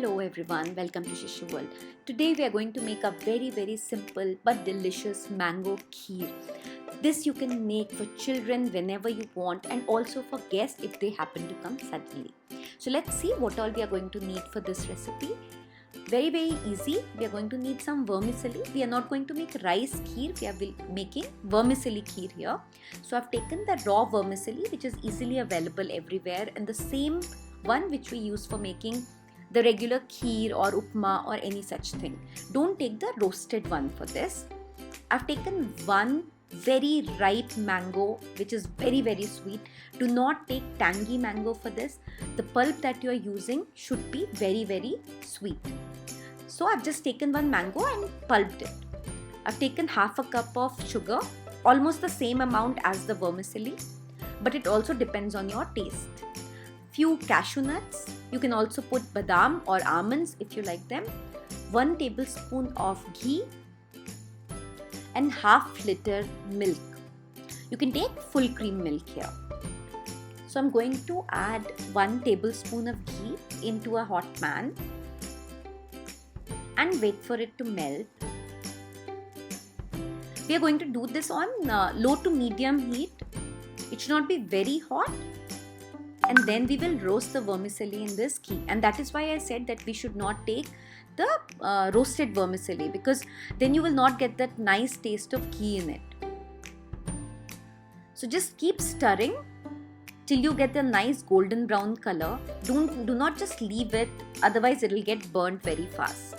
Hello everyone, welcome to Shishu World. Today we are going to make a very simple but delicious mango kheer. This you can make for children whenever you want and also for guests if they happen to come suddenly. So let's see what all we are going to need for this recipe. Very easy. We are going to need some vermicelli. We are not going to make rice kheer, we are making vermicelli kheer here. So I've taken the raw vermicelli which is easily available everywhere and the same one which we use for making the regular kheer or upma or any such thing. Don't take the roasted one for this. I've taken one very ripe mango which is very sweet. Do not take tangy mango for this. The pulp that you are using should be very sweet. So I've just taken one mango and pulped it. I've taken half a cup of sugar, almost the same amount as the vermicelli, but it also depends on your taste. Few cashew nuts. You can also put badam or almonds if you like them. 1 tablespoon of ghee and half liter milk. You can take full cream milk here. So I'm going to add 1 tablespoon of ghee into a hot pan and wait for it to melt. We are going to do this on low to medium heat. It should not be very hot. And then we will roast the vermicelli in this ghee, and that is why I said that we should not take the roasted vermicelli, because then you will not get that nice taste of ghee in it. So just keep stirring till you get the nice golden brown color. Do not just leave it, otherwise it will get burnt very fast.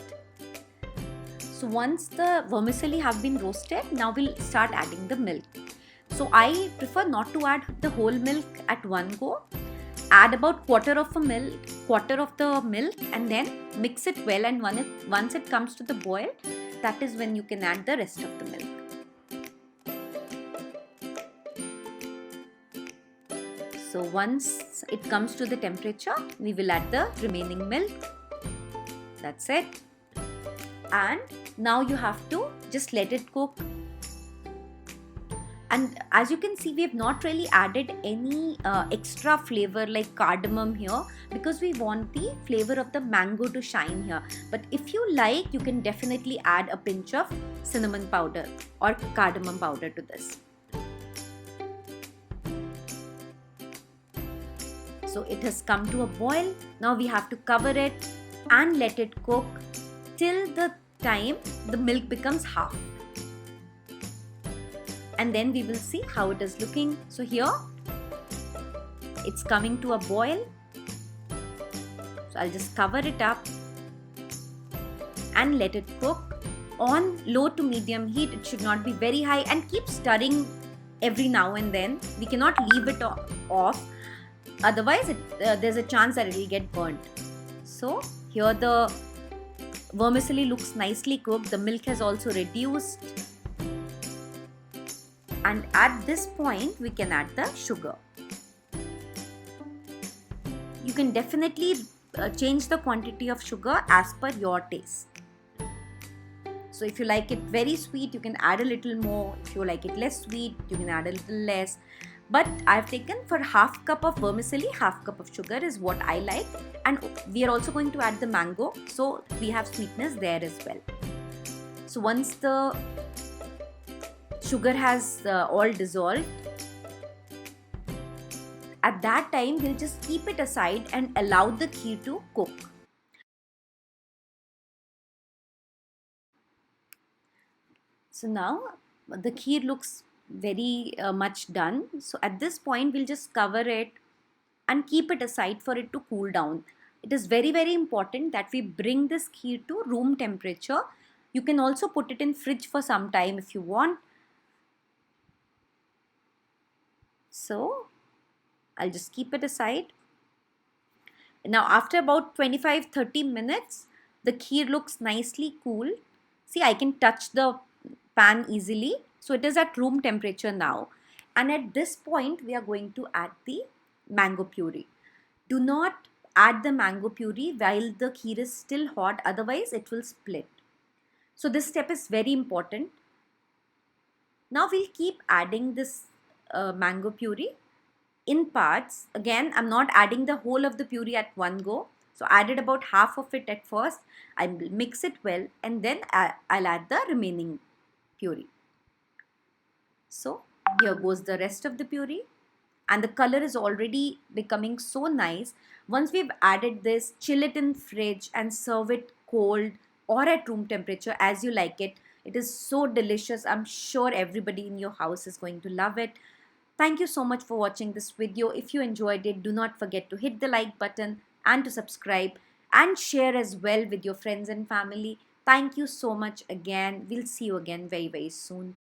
So once the vermicelli have been roasted, now we'll start adding the milk. So I prefer not to add the whole milk at one go. Add about quarter of the milk and then mix it well, and once it comes to the boil, that is when you can add the rest of the milk. So once it comes to the temperature, we will add the remaining milk. That's it. And now you have to just let it cook. And as you can see, we have not really added any extra flavor like cardamom here, because we want the flavor of the mango to shine here. But if you like, you can definitely add a pinch of cinnamon powder or cardamom powder to this. So it has come to a boil. Now we have to cover it and let it cook till the time the milk becomes half. And then we will see how it is looking. So here it's coming to a boil. So I'll just cover it up and let it cook on low to medium heat. It should not be very high, and keep stirring every now and then. We cannot leave it off, otherwise there's a chance that it will get burnt. So here the vermicelli looks nicely cooked. The milk has also reduced. And at this point, we can add the sugar. You can definitely change the quantity of sugar as per your taste. So if you like it very sweet, you can add a little more. If you like it less sweet, you can add a little less. But I've taken for half cup of vermicelli, half cup of sugar is what I like. And we are also going to add the mango, so we have sweetness there as well. So once the sugar has all dissolved, at that time we'll just keep it aside and allow the kheer to cook. So now the kheer looks very much done. So at this point we'll just cover it and keep it aside for it to cool down. It is very important that we bring this kheer to room temperature. You can also put it in fridge for some time if you want. So I'll just keep it aside. Now after about 25-30 minutes, the kheer looks nicely cool. See, I can touch the pan easily. So it is at room temperature now. And at this point, we are going to add the mango puree. Do not add the mango puree while the kheer is still hot, otherwise it will split. So this step is very important. Now we'll keep adding this mango puree in parts. Again, I'm not adding the whole of the puree at one go. So I added about half of it at first. I mix it well and then I'll add the remaining puree. So here goes the rest of the puree, and the color is already becoming so nice. Once we've added this, chill it in fridge and serve it cold or at room temperature as you like it. It is so delicious. I'm sure everybody in your house is going to love it. Thank you so much for watching this video. If you enjoyed it, do not forget to hit the like button and to subscribe and share as well with your friends and family. Thank you so much again. We'll see you again very, very soon.